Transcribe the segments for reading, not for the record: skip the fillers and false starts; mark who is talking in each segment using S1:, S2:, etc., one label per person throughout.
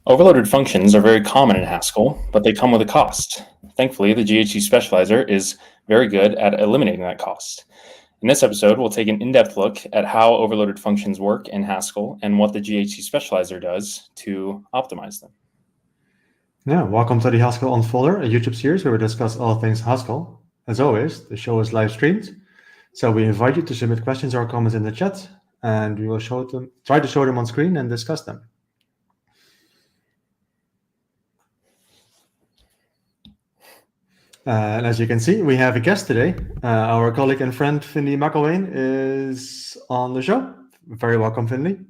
S1: Overloaded functions are very common in Haskell, but they come with a cost. Thankfully, the GHC specializer is very good at eliminating that cost. In this episode, we'll take an in-depth look at how overloaded functions work in Haskell and what the GHC specializer does to optimize them.
S2: Yeah, welcome to the Haskell Unfolder, a YouTube series where we discuss all things Haskell. As always, the show is live streamed, so we invite you to submit questions or comments in the chat, and we will try to show them on screen and discuss them. And as you can see, we have a guest today. Our colleague and friend, Finley McElwain, is on the show. Very welcome, Finley.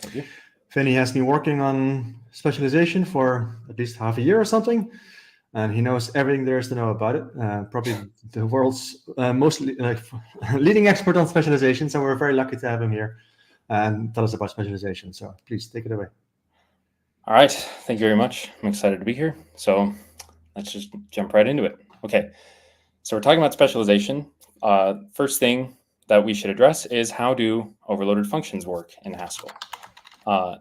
S1: Thank you.
S2: Finley has been working on specialization for at least half a year or something, and he knows everything there is to know about it. Probably the world's leading expert on specialization, so we're very lucky to have him here and tell us about specialization. So please take it away.
S1: All right, thank you very much. I'm excited to be here. So let's just jump right into it. Okay, so we're talking about specialization. First thing that we should address is how do overloaded functions work in Haskell?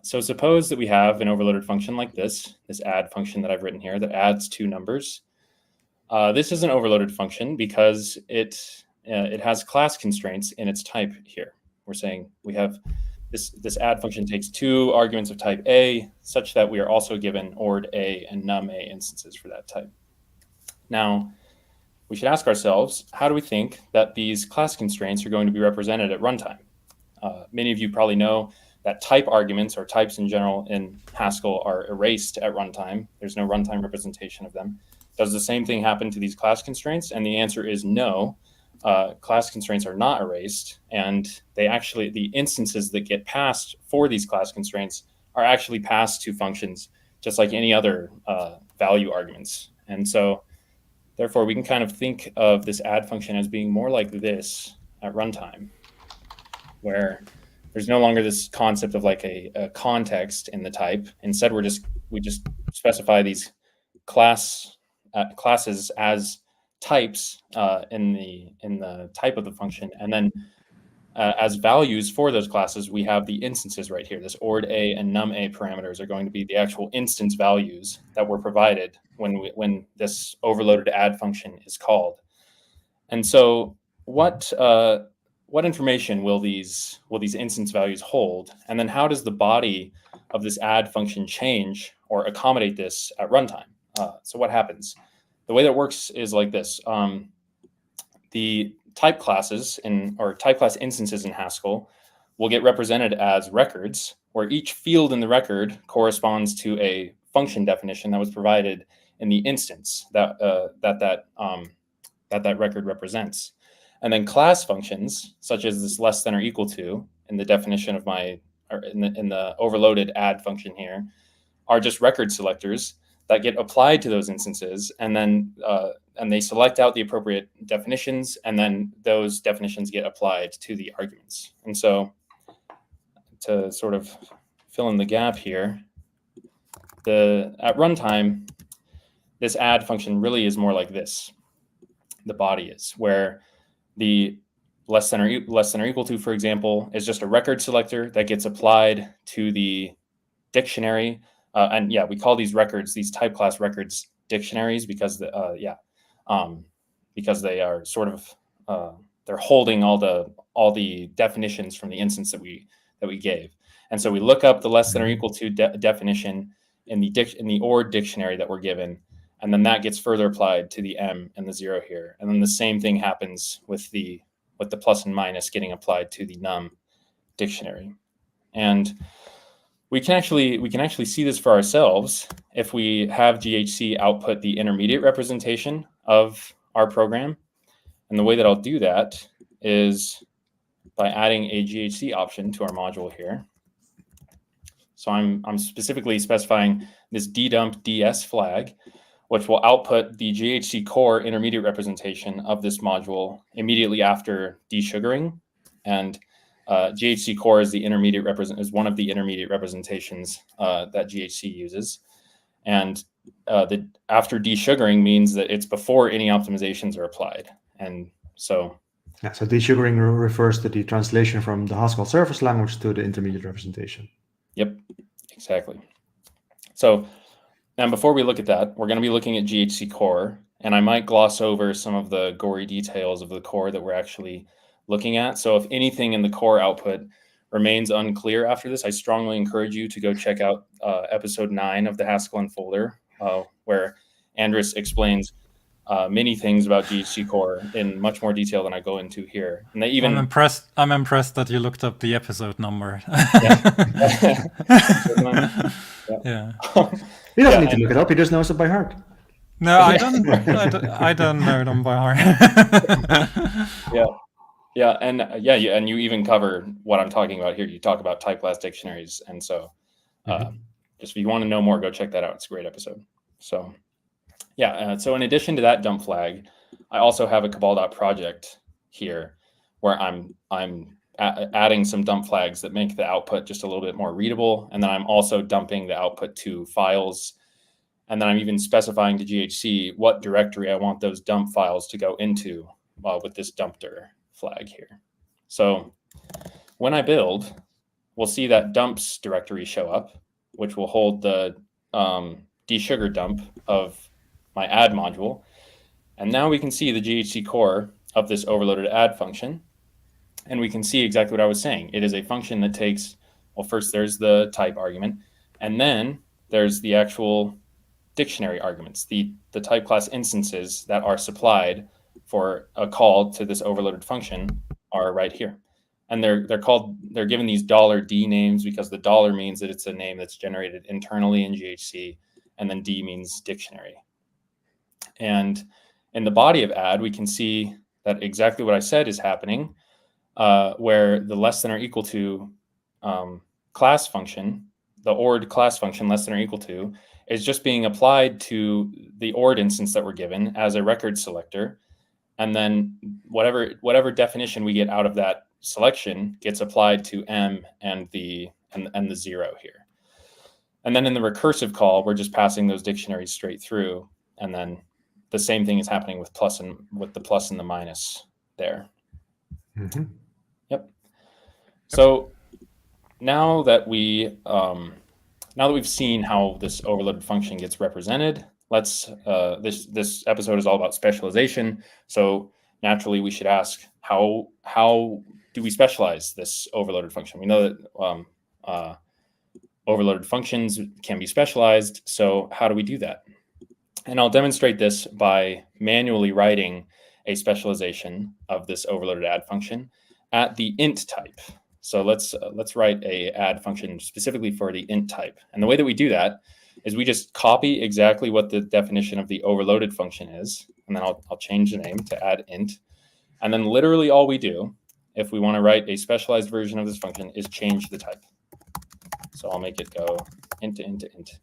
S1: So suppose that we have an overloaded function like this add function that I've written here that adds two numbers. This is an overloaded function because it has class constraints in its type here. We're saying we have this add function takes two arguments of type A such that we are also given ord A and num A instances for that type. Now, we should ask ourselves, how do we think that these class constraints are going to be represented at runtime? Many of you probably know that type arguments or types in general in Haskell are erased at runtime. There's no runtime representation of them. Does the same thing happen to these class constraints? And the answer is no. Class constraints are not erased, and the instances that get passed for these class constraints are actually passed to functions just like any other value arguments. And so therefore we can kind of think of this add function as being more like this at runtime, where there's no longer this concept of like a context in the type. Instead, we just specify these classes as types in the type of the function, and then as values for those classes, we have the instances right here. This ord A and num A parameters are going to be the actual instance values that were provided when this overloaded add function is called. And so what information will these instance values hold? And then how does the body of this add function change or accommodate this at runtime? So what happens? The way that works is like this. The type classes or type class instances in Haskell will get represented as records, where each field in the record corresponds to a function definition that was provided in the instance that record represents. And then class functions, such as this less than or equal to, in the definition of in the overloaded add function here, are just record selectors that get applied to those instances, and then they select out the appropriate definitions, and then those definitions get applied to the arguments. And so, to sort of fill in the gap here, at runtime, this add function really is more like this. The body is where the less than or equal to, for example, is just a record selector that gets applied to the dictionary. And yeah, we call these records, these type class records, dictionaries because because they are sort of they're holding all the definitions from the instance that we gave. And so we look up the less than or equal to definition in the ord dictionary that we're given, and then that gets further applied to the M and the 0 here. And then the same thing happens with the plus and minus getting applied to the num dictionary. And we can actually see this for ourselves if we have GHC output the intermediate representation of our program. And the way that I'll do that is by adding a GHC option to our module here. So I'm specifically specifying this dedump ds flag, which will output the GHC core intermediate representation of this module immediately after desugaring. And GHC core is one of the intermediate representations that GHC uses. And after desugaring means that it's before any optimizations are applied. And so
S2: yeah, so desugaring refers to the translation from the Haskell service language to the intermediate representation.
S1: Yep, exactly. So now before we look at that, we're going to be looking at GHC core, and I might gloss over some of the gory details of the core that we're actually looking at. So if anything in the core output remains unclear after this, I strongly encourage you to go check out episode 9 of the Haskell Unfolder, where Andres explains many things about GHC core in much more detail than I go into here. And they even
S3: I'm impressed that you looked up the episode number.
S1: Yeah.
S2: He doesn't need to look it up. He just knows it by heart.
S3: No, I don't know them by heart.
S1: And you even cover what I'm talking about here. You talk about type class dictionaries, and so just if you want to know more, go check that out. It's a great episode. So so in addition to that dump flag, I also have a cabal.project here where I'm adding some dump flags that make the output just a little bit more readable, and then I'm also dumping the output to files. And then I'm even specifying to GHC what directory I want those dump files to go into with this dumpter flag here. So when I build, we'll see that dumps directory show up, which will hold the desugar dump of my add module. And now we can see the GHC core of this overloaded add function. And we can see exactly what I was saying. It is a function that takes, well, first there's the type argument, and then there's the actual dictionary arguments, the type class instances that are supplied for a call to this overloaded function are right here. And they're given these $D names because the dollar means that it's a name that's generated internally in GHC, and then D means dictionary. And in the body of add, we can see that exactly what I said is happening, where the less than or equal to class function, the ORD class function less than or equal to, is just being applied to the ORD instance that we're given as a record selector. And then whatever definition we get out of that selection gets applied to M and the 0 here. And then in the recursive call, we're just passing those dictionaries straight through. And then the same thing is happening with the plus and the minus there.
S2: Mm-hmm.
S1: Yep. So now that we've seen how this overloaded function gets represented, let's this episode is all about specialization. So naturally, we should ask how do we specialize this overloaded function? We know that overloaded functions can be specialized. So how do we do that? And I'll demonstrate this by manually writing a specialization of this overloaded add function at the int type. So let's write a add function specifically for the int type. And the way that we do that is we just copy exactly what the definition of the overloaded function is, and then I'll change the name to add int. And then literally all we do, if we want to write a specialized version of this function, is change the type. So I'll make it go int to int to int.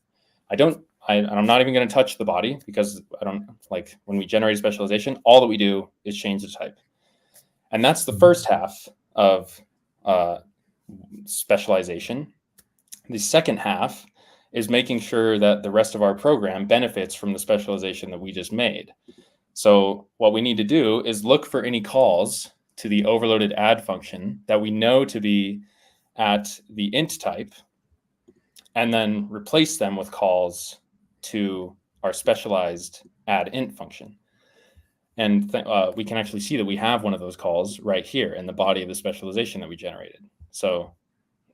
S1: I'm not even going to touch the body because I don't like when we generate a specialization, all that we do is change the type. And that's the first half of specialization. The second half is making sure that the rest of our program benefits from the specialization that we just made. So what we need to do is look for any calls to the overloaded add function that we know to be at the int type, and then replace them with calls to our specialized add int function. And we can actually see that we have one of those calls right here in the body of the specialization that we generated. So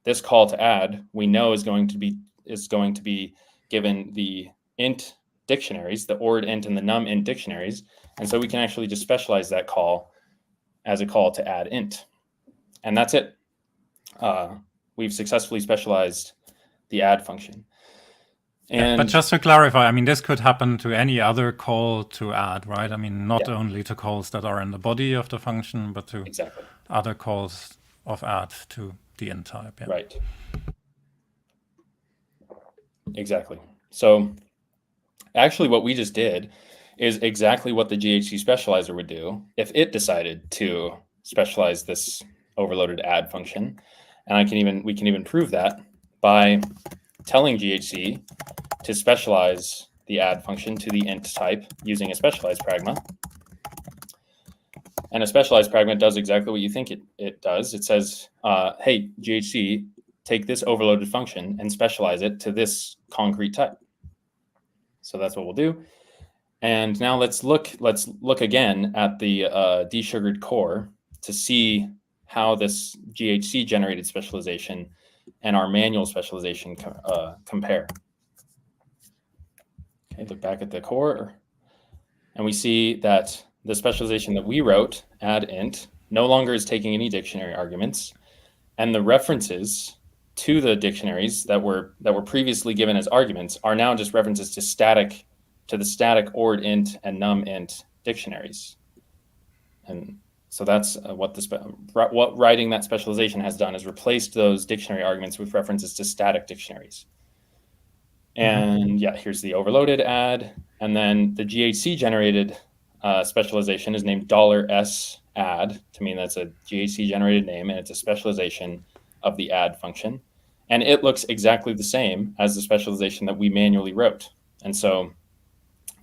S1: this call to add, we know is going to be given the int dictionaries, the ORD int and the num int dictionaries. And so we can actually just specialize that call as a call to add int. And that's it. We've successfully specialized the add function. And
S3: but just to clarify, I mean, this could happen to any other call to add, right? I mean, not only to calls that are in the body of the function, but to other calls of add to the int type. Yeah.
S1: Right. Exactly. So actually what we just did is exactly what the GHC specializer would do if it decided to specialize this overloaded add function. And we can even prove that by telling GHC to specialize the add function to the int type using a specialized pragma. And a specialized pragma does exactly what you think it does. It says, hey, GHC, take this overloaded function and specialize it to this concrete type. So that's what we'll do. And now let's look again at the desugared core to see how this GHC generated specialization and our manual specialization compare. Okay, look back at the core, and we see that the specialization that we wrote, add int, no longer is taking any dictionary arguments, and the references to the dictionaries that were previously given as arguments are now just references to the static ord int and num int dictionaries. And so that's what writing that specialization has done, is replaced those dictionary arguments with references to static dictionaries. And yeah, here's the overloaded add, and then the GHC generated specialization is named $S add to mean that's a GHC generated name, and it's a specialization of the add function, and it looks exactly the same as the specialization that we manually wrote. And so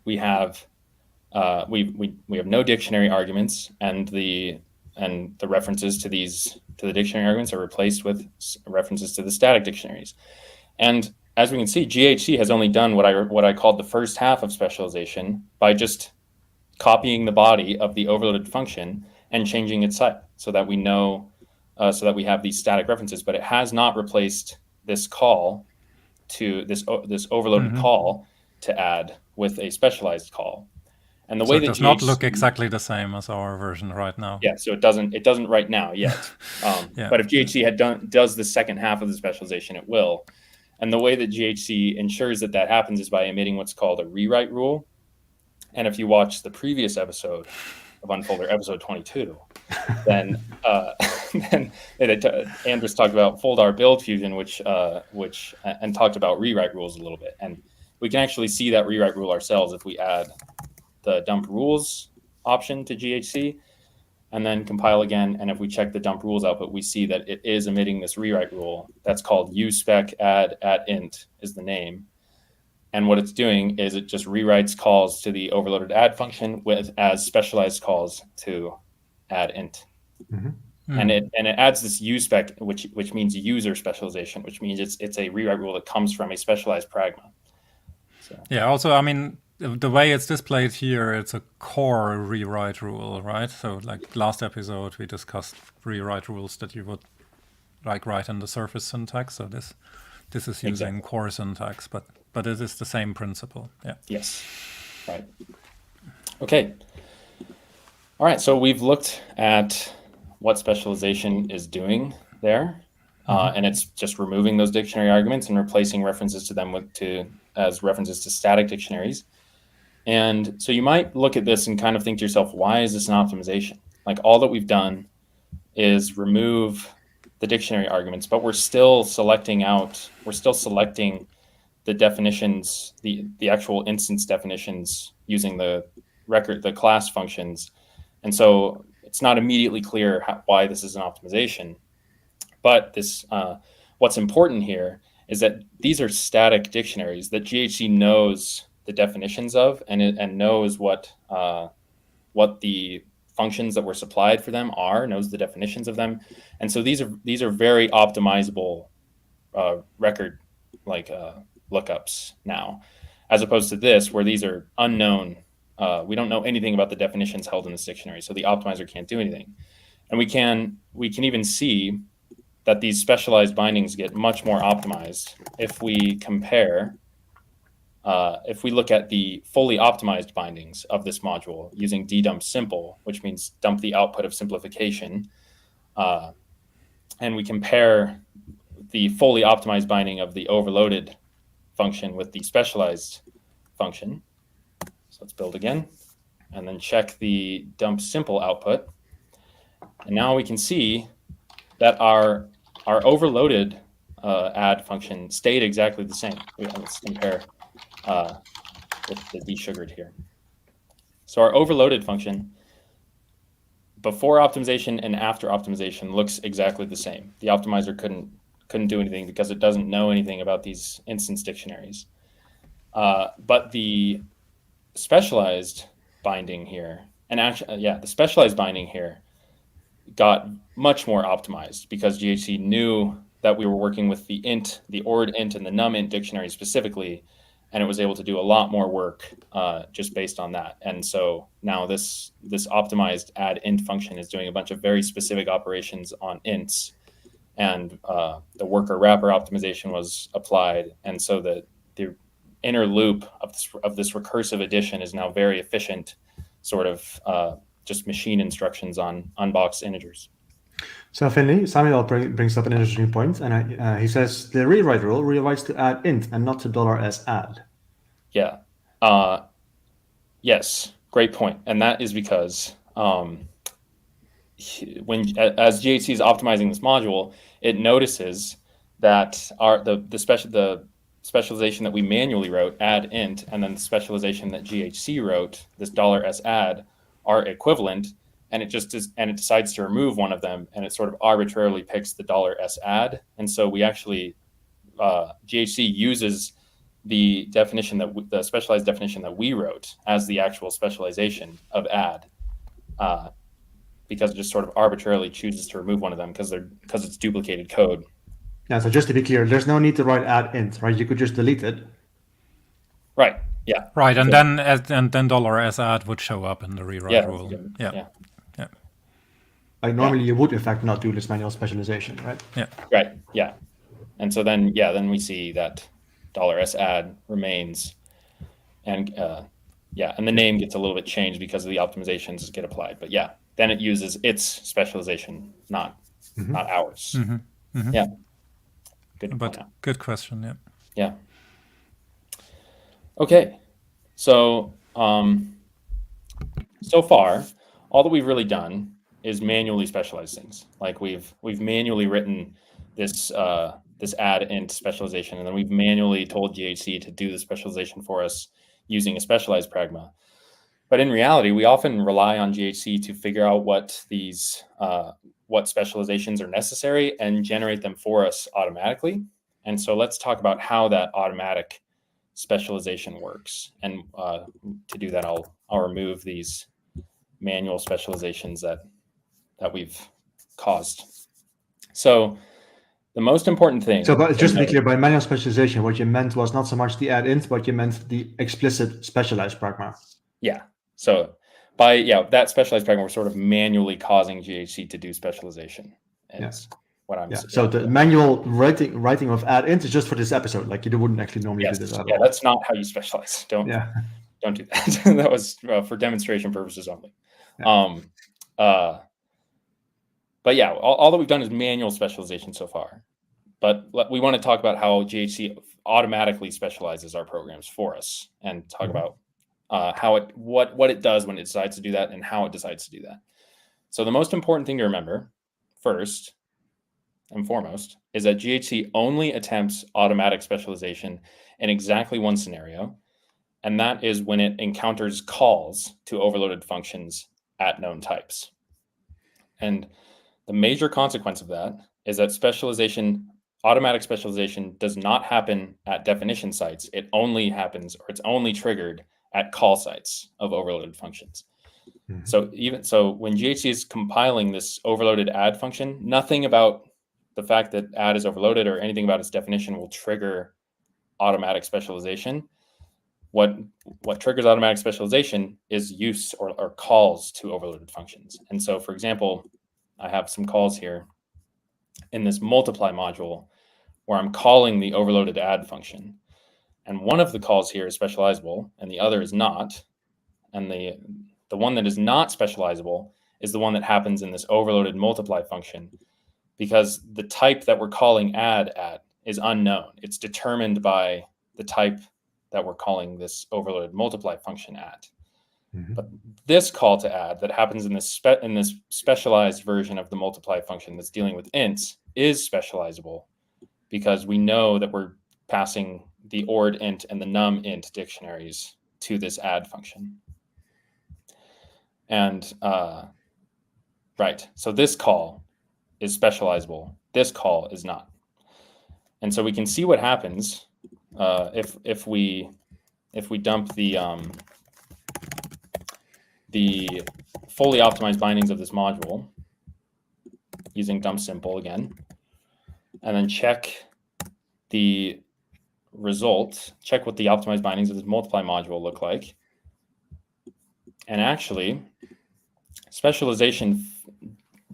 S1: we have we have no dictionary arguments, and the references to the dictionary arguments are replaced with references to the static dictionaries. And as we can see, GHC has only done what I called the first half of specialization by just copying the body of the overloaded function and changing its type so that we know, so that we have these static references, but it has not replaced this call to this overloaded call to add with a specialized call. And the way that
S3: it does not look exactly the same as our version right now.
S1: Yeah, so it doesn't right now yet. But if GHC does the second half of the specialization, it will. And the way that GHC ensures that happens is by emitting what's called a rewrite rule. And if you watch the previous episode of Unfolder, episode 22, then Andres talked about Foldar build fusion, which and talked about rewrite rules a little bit. And we can actually see that rewrite rule ourselves if we add the dump rules option to GHC and then compile again. And if we check the dump rules output, we see that it is emitting this rewrite rule that's called uspec add at int is the name. And what it's doing is it just rewrites calls to the overloaded add function as specialized calls to add int. And it adds this uspec, which means user specialization, which means it's a rewrite rule that comes from a specialized pragma. So.
S3: Yeah, also, I mean, the way it's displayed here, it's a core rewrite rule, right? So like last episode, we discussed rewrite rules that you would like write in the surface syntax. So this is using core syntax, but it is the same principle. Yeah.
S1: Yes. Right. Okay. All right. So we've looked at what specialization is doing there, and it's just removing those dictionary arguments and replacing references to them as references to static dictionaries. And so you might look at this and kind of think to yourself, why is this an optimization? Like all that we've done is remove the dictionary arguments, but we're still selecting the definitions, the actual instance definitions using the class functions. And so it's not immediately clear why this is an optimization. But what's important here is that these are static dictionaries that GHC knows the definitions of and knows what the functions that were supplied for them knows the definitions of them. And so these are very optimizable record lookups now, as opposed to this where these are unknown. We don't know anything about the definitions held in this dictionary, so the optimizer can't do anything. And we can even see that these specialized bindings get much more optimized if we compare. If we look at the fully optimized bindings of this module using ddump simple, which means dump the output of simplification, and we compare the fully optimized binding of the overloaded function with the specialized function. So let's build again and then check the dump simple output. And now we can see that our overloaded add function stayed exactly the same. Let's compare with the desugared here. So our overloaded function before optimization and after optimization looks exactly the same. The optimizer couldn't do anything because it doesn't know anything about these instance dictionaries. But the specialized binding here, and actually, the specialized binding here got much more optimized because GHC knew that we were working with the int, the ord int, and the num int dictionary specifically, and it was able to do a lot more work just based on that. And so now this optimized add int function is doing a bunch of very specific operations on ints, and the worker wrapper optimization was applied, and so the inner loop of this recursive addition is now very efficient, sort of just machine instructions on unboxed integers.
S2: So Finley, Samuel brings up an interesting point, and he says the rewrite rule rewrites to add int and not to $s_add.
S1: Yeah. Yes, great point. And that is because as GHC is optimizing this module, it notices that the specialization that we manually wrote, add int, and then the specialization that GHC wrote, this $s_add, are equivalent, and it decides to remove one of them, and it sort of arbitrarily picks the $s_add. And so we actually GHC uses the definition the specialized definition that we wrote as the actual specialization of add, because it just sort of arbitrarily chooses to remove one of them because it's duplicated code.
S2: Yeah, so just to be clear, there's no need to write add int, right? You could just delete it.
S1: Right. Yeah.
S3: Right, and then $s_add would show up in the rewrite rule.
S1: Yeah.
S2: Like normally you would in fact not do this manual specialization, right?
S3: Yeah.
S1: Right. Yeah. And so then we see that $s_add remains, and and the name gets a little bit changed because of the optimizations get applied. But yeah, then it uses its specialization, not ours.
S3: Mm-hmm. Mm-hmm.
S1: Yeah.
S3: Good question. Yeah.
S1: Yeah. Okay. So so far, all that we've really done is manually specialize things. Like we've manually written this add int specialization, and then we've manually told GHC to do the specialization for us using a specialized pragma. But in reality, we often rely on GHC to figure out what specializations are necessary and generate them for us automatically. And so let's talk about how that automatic specialization works. And to do that, I'll remove these manual specializations that we've caused. So the most important thing.
S2: So, but just to be clear, by manual specialization, what you meant was not so much the add int, but you meant the explicit specialized pragma.
S1: Yeah. So by that specialized pragma, we're sort of manually causing GHC to do specialization. What I'm saying.
S2: So the manual writing of add int is just for this episode. Like you wouldn't actually normally do this at all.
S1: Yeah, that's not how you specialize. Don't do that. That was for demonstration purposes only. Yeah. But yeah, all that we've done is manual specialization so far. But we want to talk about how GHC automatically specializes our programs for us, and talk about what it does when it decides to do that and how it decides to do that. So the most important thing to remember, first and foremost, is that GHC only attempts automatic specialization in exactly one scenario, and that is when it encounters calls to overloaded functions at known types. And the major consequence of that is that automatic specialization does not happen at definition sites. It only happens, or it's only triggered at call sites of overloaded functions. Mm-hmm. So when GHC is compiling this overloaded add function, nothing about the fact that add is overloaded or anything about its definition will trigger automatic specialization. What triggers automatic specialization is use or calls to overloaded functions. And so, for example, I have some calls here in this multiply module where I'm calling the overloaded add function. And one of the calls here is specializable and the other is not. And the one that is not specializable is the one that happens in this overloaded multiply function, because the type that we're calling add at is unknown. It's determined by the type that we're calling this overloaded multiply function at. Mm-hmm. But this call to add that happens in this specialized version of the multiply function that's dealing with ints is specializable, because we know that we're passing the ord int and the num int dictionaries to this add function. And so this call is specializable. This call is not. And so we can see what happens if we dump the fully optimized bindings of this module using dump simple again. and then check the result, check what the optimized bindings of this multiply module look like. And actually, specialization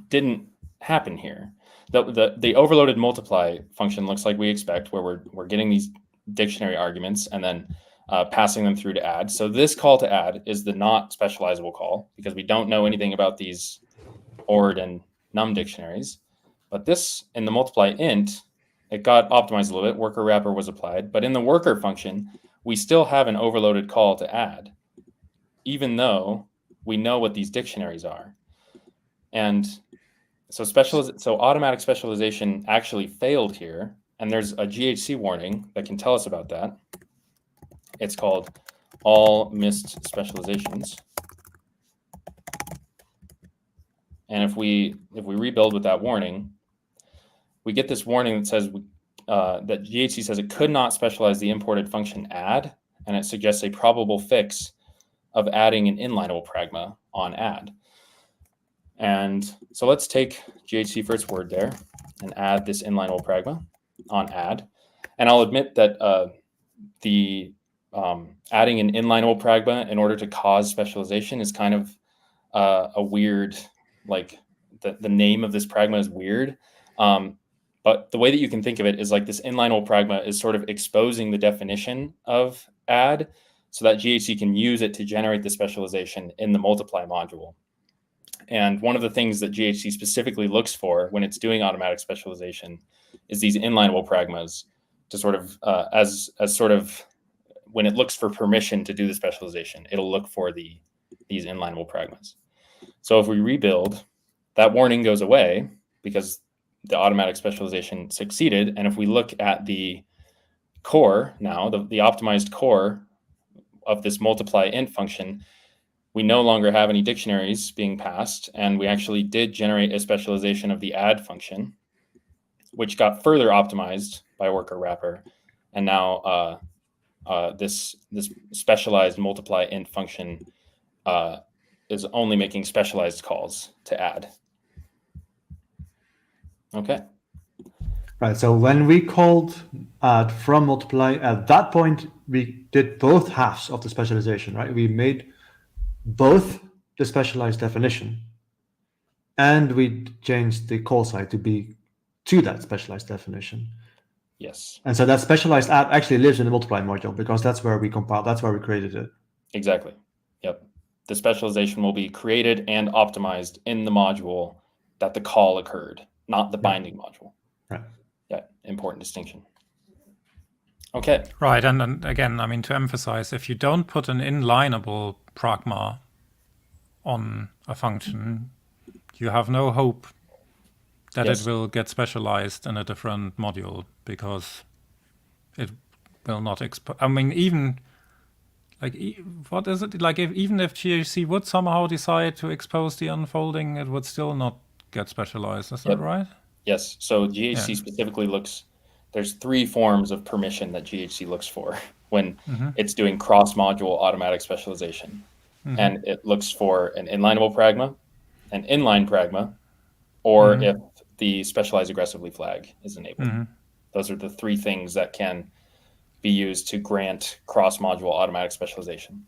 S1: didn't happen here. The overloaded multiply function looks like we expect, where we're getting these dictionary arguments and then passing them through to add. So this call to add is the not specializable call, because we don't know anything about these ORD and num dictionaries. But this, in the multiply int, it got optimized a little bit. Worker wrapper was applied. But in the worker function, we still have an overloaded call to add, even though we know what these dictionaries are. And so automatic specialization actually failed here. And there's a GHC warning that can tell us about that. It's called all missed specializations. And if we rebuild with that warning, we get this warning that says that GHC says it could not specialize the imported function add, and it suggests a probable fix of adding an inlineable pragma on add. And so let's take GHC for its word there and add this inlineable pragma on add. And I'll admit that the adding an inlineable pragma in order to cause specialization is kind of a weird, like the name of this pragma is weird. But the way that you can think of it is like this inlineable pragma is sort of exposing the definition of add so that GHC can use it to generate the specialization in the multiply module. And one of the things that GHC specifically looks for when it's doing automatic specialization is these inlineable pragmas to sort of, as sort of, when it looks for permission to do the specialization, it'll look for these inlineable pragmas. So if we rebuild, that warning goes away because the automatic specialization succeeded. And if we look at the core now, the optimized core of this multiply int function, we no longer have any dictionaries being passed, and we actually did generate a specialization of the add function, which got further optimized by worker wrapper. And now this specialized multiply int function is only making specialized calls to add. Okay.
S2: Right. So when we called add from multiply, at that point we did both halves of the specialization, right? We made both the specialized definition, and we changed the call side to be to that specialized definition.
S1: Yes.
S2: And so that specialized add actually lives in the multiply module because that's where we compiled, that's where we created it.
S1: Exactly. Yep. The specialization will be created and optimized in the module that the call occurred, not the binding module.
S2: Right.
S1: Yeah. Important distinction. Okay.
S3: Right. And again, I mean, to emphasize, if you don't put an inlineable pragma on a function, you have no hope that it will get specialized in a different module, because it will not I mean, even like, what is it? Like, even if GHC would somehow decide to expose the unfolding, it would still not get specialized. Is that right?
S1: Yes. So GHC specifically looks, there's 3 forms of permission that GHC looks for when it's doing cross-module automatic specialization. And it looks for an inlineable pragma, an inline pragma, or if the specialize aggressively flag is enabled. Those are the 3 things that can be used to grant cross-module automatic specialization.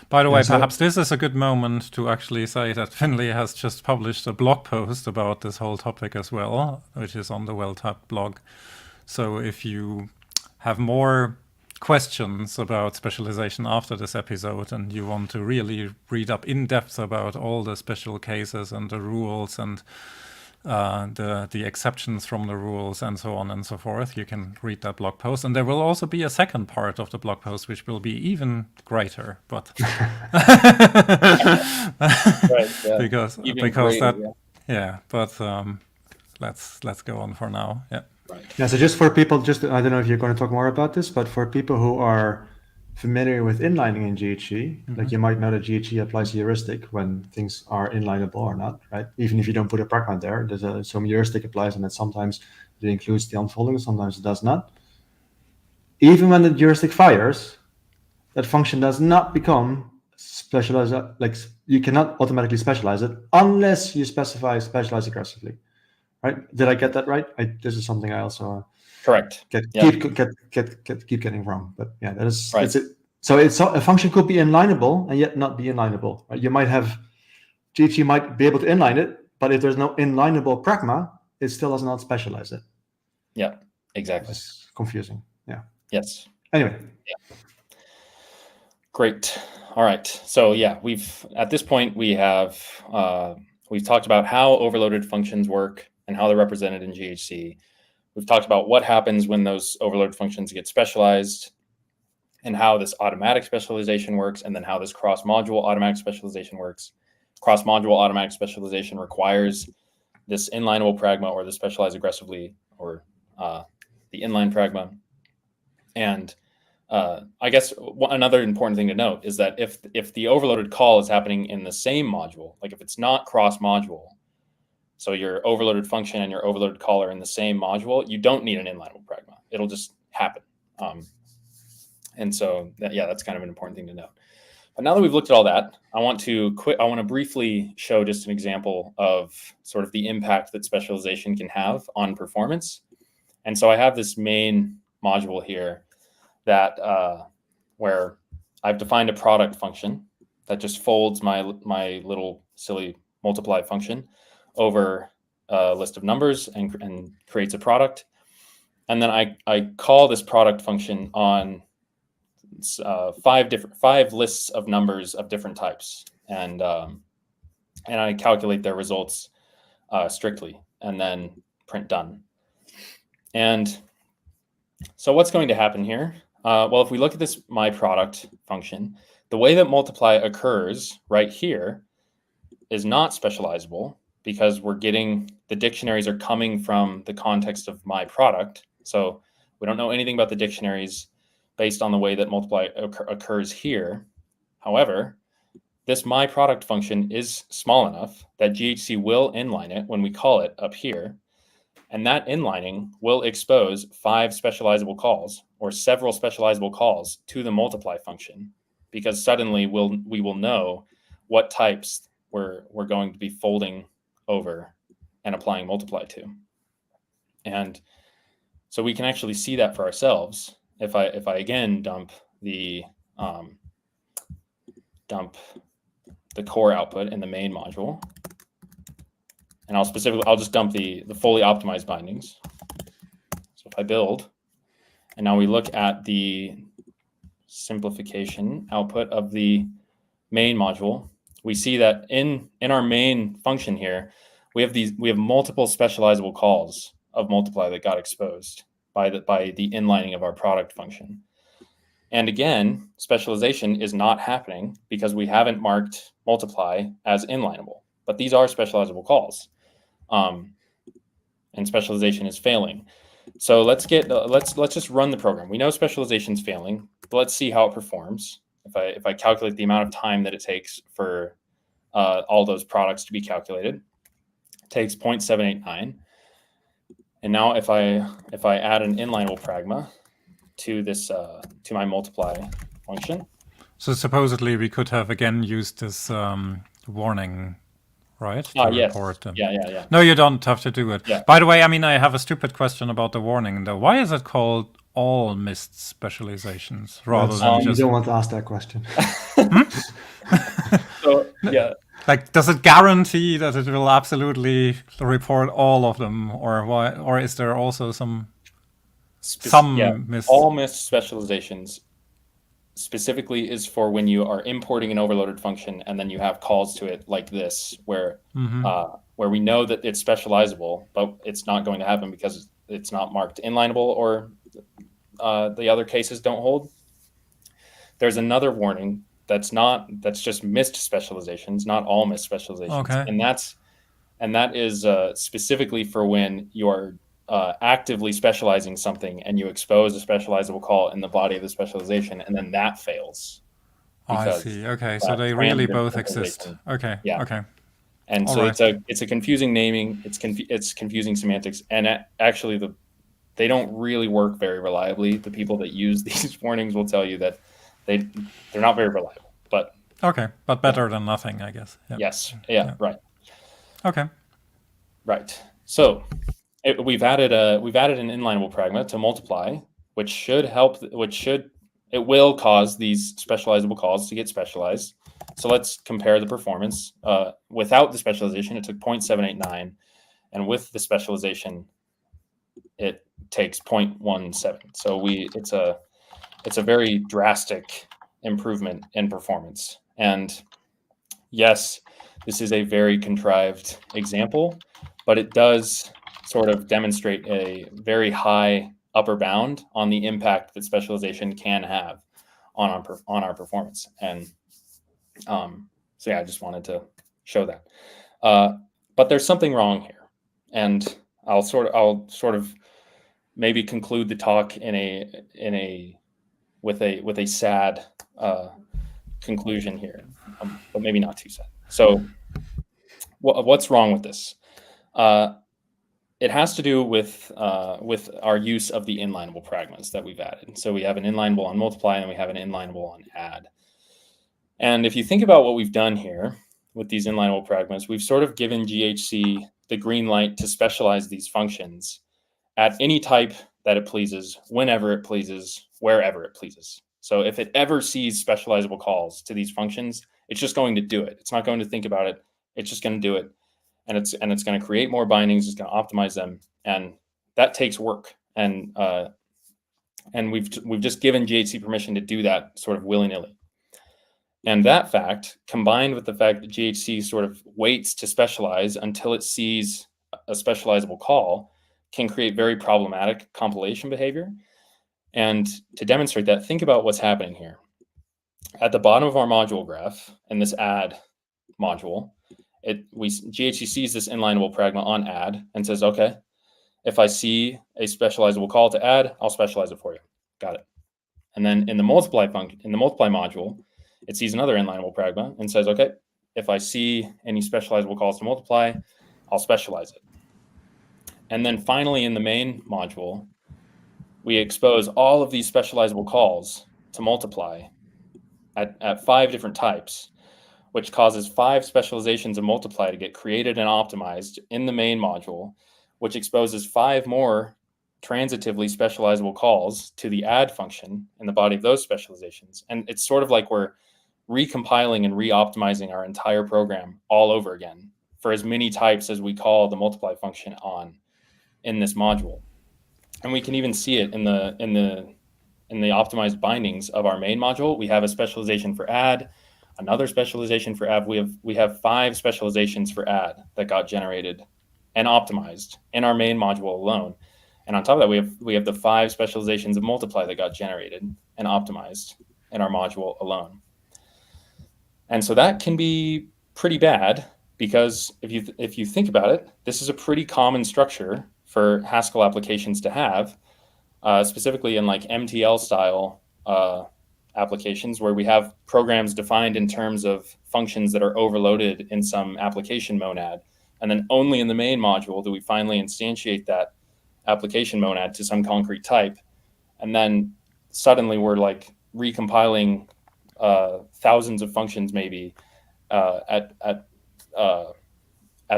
S3: By the way, perhaps this is a good moment to actually say that Finley has just published a blog post about this whole topic as well, which is on the Well-Tapped blog. So if you have more questions about specialization after this episode and you want to really read up in depth about all the special cases and the rules and the exceptions from the rules and so on and so forth, you can read that blog post. And there will also be a second part of the blog post which will be even greater, but because let's go on for now.
S2: Yeah, so just for people, I don't know if you're going to talk more about this, but for people who are familiar with inlining in GHC, like you might know that GHC applies heuristic when things are inlineable or not, right? Even if you don't put a pragma there, there's some heuristic applies, and that sometimes it includes the unfolding, sometimes it does not. Even when the heuristic fires, that function does not become specialized, like you cannot automatically specialize it unless you specify specialize aggressively, right? Did I get that right? This is something I also
S1: correct.
S2: keep getting wrong. But yeah, that is
S1: Right.
S2: it's it. So a function could be inlineable and yet not be inlineable. Right? You might have GHC might be able to inline it, but if there's no inlineable pragma, it still does not specialize it.
S1: Yeah, exactly.
S2: It's confusing. Yeah.
S1: Yes.
S2: Anyway.
S1: Yeah. Great. All right. So yeah, at this point we've talked about how overloaded functions work and how they're represented in GHC. We've talked about what happens when those overloaded functions get specialized and how this automatic specialization works, and then how this cross-module automatic specialization works. Cross-module automatic specialization requires this inlineable pragma or the specialize aggressively or the inline pragma. And I guess another important thing to note is that if the overloaded call is happening in the same module, like if it's not cross-module, so your overloaded function and your overloaded call are in the same module, you don't need an inlineable pragma. It'll just happen. And so that's kind of an important thing to note. But now that we've looked at all that, I want to briefly show just an example of sort of the impact that specialization can have on performance. And so I have this main module here that where I've defined a product function that just folds my little silly multiply function over a list of numbers and creates a product. And then I call this product function on 5 lists of numbers of different types, and I calculate their results strictly, and then print done. And so what's going to happen here? Well, if we look at this my product function, the way that multiply occurs right here is not specializable because the dictionaries are coming from the context of my product. So we don't know anything about the dictionaries based on the way that multiply occurs here. However, this my product function is small enough that GHC will inline it when we call it up here. And that inlining will expose 5 specializable calls or several specializable calls to the multiply function, because suddenly we will know what types we're going to be folding over and applying multiply to. And so we can actually see that for ourselves. If I again dump the core output in the main module, and I'll just dump the fully optimized bindings. So if I build, and now we look at the simplification output of the main module, we see that in our main function here, we have multiple specializable calls of multiply that got exposed by the inlining of our product function. And again, specialization is not happening because we haven't marked multiply as inlineable, but these are specializable calls, and specialization is failing. So let's just run the program. We know specialization is failing, but let's see how it performs. If I calculate the amount of time that it takes for all those products to be calculated, it takes 0.789. And now if I add an inlineable pragma to this to my multiply function.
S3: So supposedly we could have again used this warning, right?
S1: Yes.
S3: Report and...
S1: Yeah.
S3: No, you don't have to do it.
S1: Yeah.
S3: By the way, I mean, I have a stupid question about the warning though. Why is it called all missed specializations rather than just...
S2: You don't want to ask that question.
S1: So, yeah.
S3: Like, does it guarantee that it will absolutely report all of them, or why? Or is there also some missed?
S1: All missed specializations specifically is for when you are importing an overloaded function and then you have calls to it like this, where we know that it's specializable, but it's not going to happen because it's not marked inlineable, or the other cases don't hold. There's another warning that's just missed specializations, not all missed specializations.
S3: Okay.
S1: And that is specifically for when you are actively specializing something and you expose a specializable call in the body of the specialization, and then that fails.
S3: I see. Okay, so they really both exist. Okay.
S1: Yeah.
S3: Okay.
S1: And so it's a confusing naming. It's confusing semantics, and actually they don't really work very reliably. The people that use these warnings will tell you that they're not very reliable. But
S3: okay, but better than nothing, I guess. Yeah.
S1: Yes. Yeah. Right.
S3: Okay.
S1: Right. So we've added an inlineable pragma to multiply, which should help. It will cause these specializable calls to get specialized. So let's compare the performance. Without the specialization, it took 0.789, and with the specialization, it takes 0.17. So it's a very drastic improvement in performance. And yes, this is a very contrived example, but it does sort of demonstrate a very high upper bound on the impact that specialization can have on our performance. And so yeah, I just wanted to show that. But there's something wrong here, and I'll sort of maybe conclude the talk with a sad conclusion here, but maybe not too sad. So what's wrong with this? It has to do with our use of the inlineable pragmas that we've added. So we have an inlineable on multiply, and we have an inlineable on add. And if you think about what we've done here with these inlineable pragmas, we've sort of given GHC the green light to specialize these functions at any type that it pleases, whenever it pleases, wherever it pleases. So if it ever sees specializable calls to these functions, it's just going to do it. It's not going to think about it. It's just going to do it. And it's going to create more bindings. It's going to optimize them. And that takes work. And we've just given GHC permission to do that sort of willy-nilly. And that fact, combined with the fact that GHC sort of waits to specialize until it sees a specializable call, can create very problematic compilation behavior. And to demonstrate that, think about what's happening here. At the bottom of our module graph, in this add module, GHC sees this inlineable pragma on add and says, okay, if I see a specializable call to add, I'll specialize it for you. Got it. And then in the multiply module, it sees another inlineable pragma and says, okay, if I see any specializable calls to multiply, I'll specialize it. And then finally, in the main module, we expose all of these specializable calls to multiply at 5 different types, which causes 5 specializations of multiply to get created and optimized in the main module, which exposes 5 more transitively specializable calls to the add function in the body of those specializations. And it's sort of like we're recompiling and re-optimizing our entire program all over again for as many types as we call the multiply function on in this module. And we can even see it in the optimized bindings of our main module. We have a specialization for add, another specialization for add. We have 5 specializations for add that got generated and optimized in our main module alone. And on top of that, we have the 5 specializations of multiply that got generated and optimized in our module alone. And so that can be pretty bad, because if you think about it, this is a pretty common structure for Haskell applications to have, specifically in like MTL style applications, where we have programs defined in terms of functions that are overloaded in some application monad. And then only in the main module do we finally instantiate that application monad to some concrete type. And then suddenly we're like recompiling thousands of functions maybe at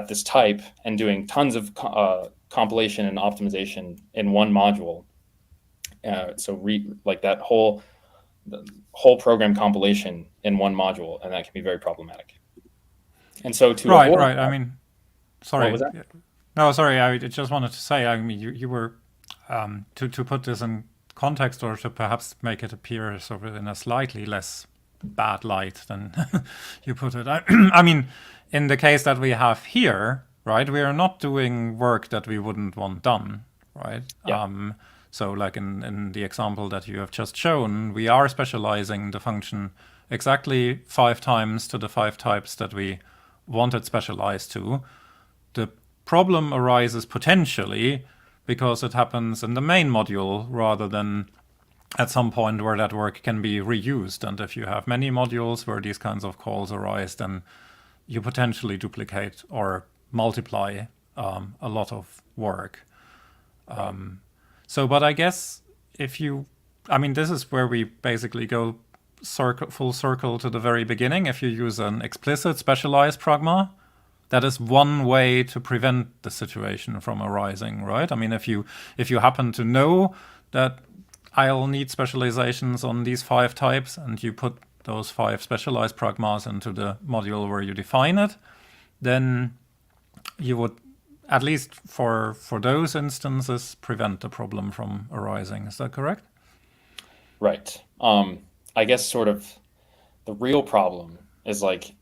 S1: this type, and doing tons of compilation and optimization in one module. Like that whole program compilation in one module, and that can be very problematic. And so to
S3: right. I mean, sorry.
S1: What was that?
S3: No, sorry. I just wanted to say. I mean, you were to put this in context, or to perhaps make it appear sort of in a slightly less bad light than you put it. I mean, in the case that we have here, right, we are not doing work that we wouldn't want done, right?
S1: Yeah.
S3: So like in the example that you have just shown, we are specializing the function exactly 5 times to the 5 types that we wanted specialized to. The problem arises potentially because it happens in the main module rather than at some point where that work can be reused. And if you have many modules where these kinds of calls arise, then you potentially duplicate or multiply a lot of work. But I guess this is where we basically go full circle to the very beginning. If you use an explicit specialized pragma, that is one way to prevent the situation from arising, right? I mean, if you happen to know that I'll need specializations on these 5 types, and you put those 5 specialized pragmas into the module where you define it, then you would, at least for those instances, prevent the problem from arising. Is that correct?
S1: Right. I guess sort of the real problem is like,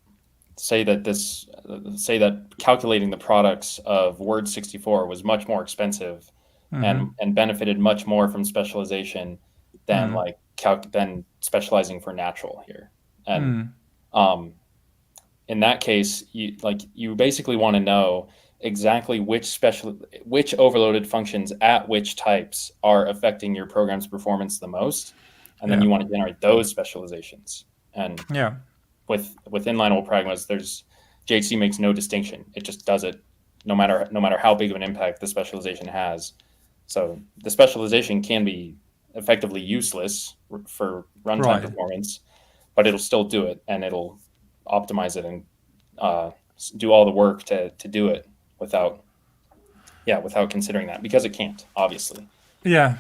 S1: say that calculating the products of Word 64 was much more expensive and benefited much more from specialization than than specializing for natural here. And in that case, you basically want to know exactly which overloaded functions at which types are affecting your program's performance the most, and then you want to generate those specializations. And with inlineable pragmas, JHC makes no distinction. It just does it no matter how big of an impact the specialization has. So the specialization can be effectively useless for runtime performance, but it'll still do it, and it'll optimize it and do all the work to do it without considering that, because it can't, obviously.
S3: Yeah.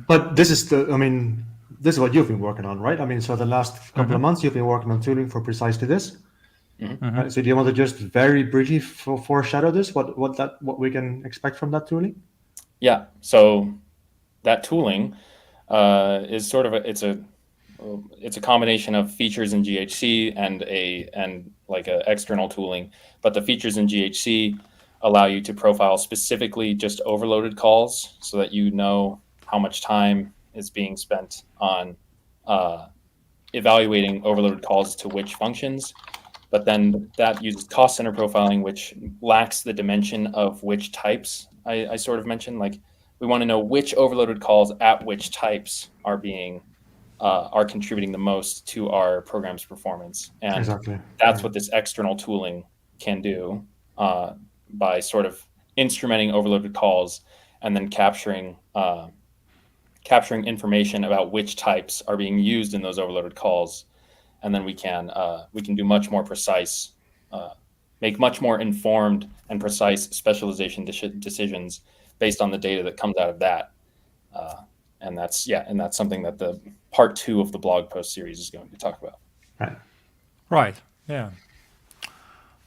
S2: But this is what you've been working on, right? I mean, so the last couple of months you've been working on tooling for precisely this. Right? So do you want to just very briefly foreshadow this? What we can expect from that tooling? Yeah.
S1: So that tooling is sort of it's a combination of features in GHC and a external tooling. But the features in GHC allow you to profile specifically just overloaded calls, so that you know how much time is being spent on evaluating overloaded calls to which functions. But then that uses cost center profiling, which lacks the dimension of which types I sort of mentioned. Like, we want to know which overloaded calls at which types are contributing the most to our program's performance. And that's what this external tooling can do, by sort of instrumenting overloaded calls and then capturing information about which types are being used in those overloaded calls. And then we can do much more precise, make much more informed and precise specialization decisions based on the data that comes out of that. And that's something that the part 2 of the blog post series is going to talk about.
S3: Right. Yeah.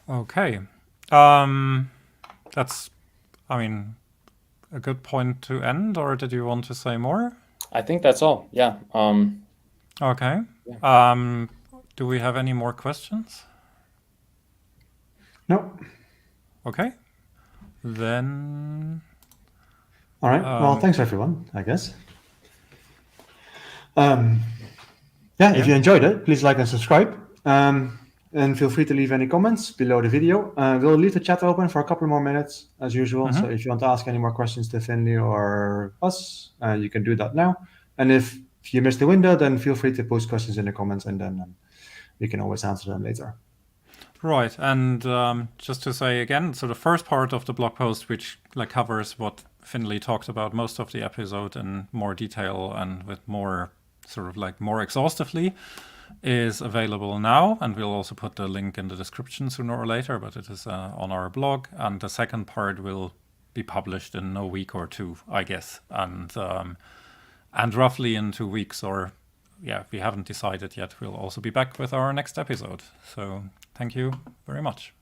S3: Okay. That's, a good point to end, or did you want to say more?
S1: I think that's all. Yeah.
S3: Okay. Yeah. Do we have any more questions?
S2: No.
S3: Okay. Then.
S2: All right. Well, thanks everyone, I guess. If you enjoyed it, please like and subscribe. And feel free to leave any comments below the video. We'll leave the chat open for a couple more minutes as usual. So if you want to ask any more questions to Finley or us, you can do that now. And if you missed the window, then feel free to post questions in the comments, and then we can always answer them later.
S3: Right. And just to say again, so the first part of the blog post, which covers what Finley talked about most of the episode in more detail and with more more exhaustively, is available now, and we'll also put the link in the description sooner or later, but it is on our blog. And the second part will be published in a week or 2, I guess, and roughly in 2 weeks, or we haven't decided yet, we'll also be back with our next episode. So thank you very much.